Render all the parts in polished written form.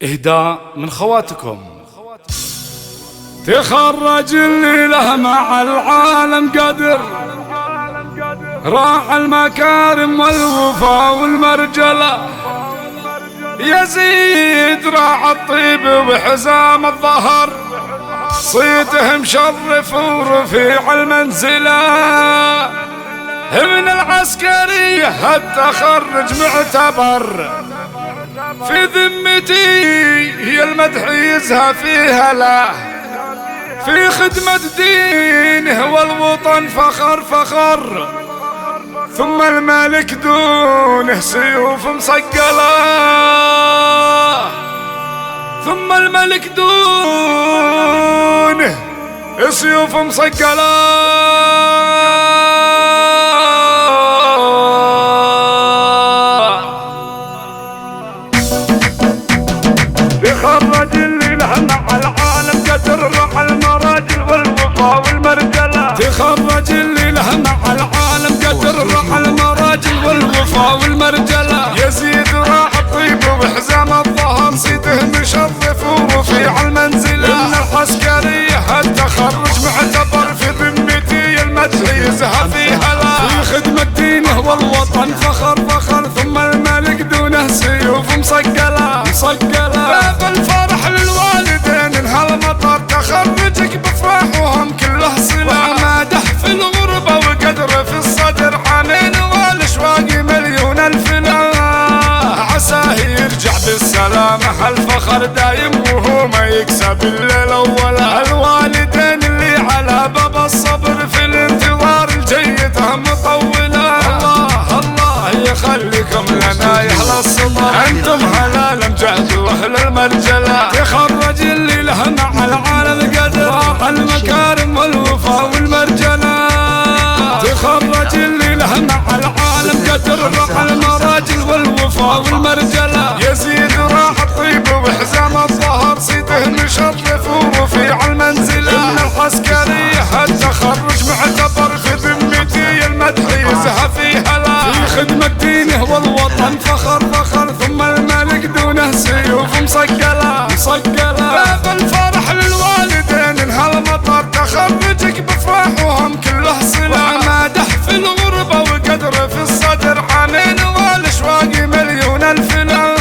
إهداء من خواتكم. تخرج اللي له مع العالم قدر، راح المكارم والوفا والمرجلة، يزيد راح الطيب وحزام الظهر، صيته مشرف ورفيع المنزلة، من العسكرية التخرج معتبر، في ذمتي هي المدح يزهى فيها له، في خدمة دينه والوطن فخر فخر، ثم الملك دونه سيوف مصقلة، ثم الملك دونه سيوف مصقلة. تخرج اللي له مع العالم قدر، راح المراجل والوفا والمرجلة، تخرج اللي له مع العالم قدر، راح المراجل والوفا والمرجلة، يزيد راح الطيب وحزام الظهر، صيته مشرف ورفيع المنزلة، من العسكرية التخرج معتبر، في ذمتي المدح يزهى فيها لا، في خدمة دينه والوطن فخر فخر، ثم الملك دونه سيوف مصقلة مصقلة. باب الفرح للوالدين انهالمطر، تخرجك بفرحهم كله صلة، وعماده في الغربة وقدر في الصدر، حنين والاشواق مليون الفلا، عساه يرجع بالسلامة، الفخر دايم وهو ما يكسب الا الاولى، الوالدين اللي على باب الصبر، في الانتظار الجيدة مطولة، الله الله يخليكم لنا يا اهل الصبر، انتم هلال امجاد واهل المرجلة، تخرج اللي له مع العالم قدر، راح المكارم والوفا والمرجلة، تخرج اللي له مع العالم قدر، راح المراجل والوفا والمرجلة، يزيد راح الطيب وحزام الظهر، صيته مشرف ورفيع المنزلة، من العسكرية التخرج معتبر، في ذمتي المدح يزهى فيها لا، في خدمة دينه والوطن فخر فخر، ثم الملك دونه سيوف مصقلة مصقلة. باب الفرح للوالدين انهالمطر، تخرجك بفرحهم كله صلة، وعماده في الغربة وقدر في الصدر، حنين والاشواق مليون الفلا،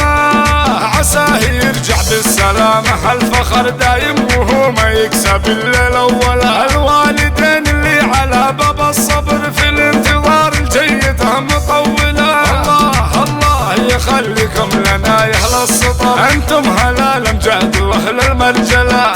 عساه يرجع بالسلامة، الفخر دايم وهو ما يكسب الا الاولى، الوالدين اللي على باب الصبر، في الانتظار الجيدة مطولة، الله الله يخليكم لنا يا اهل السطر، انتم هلال امجاد واهل المرجلة.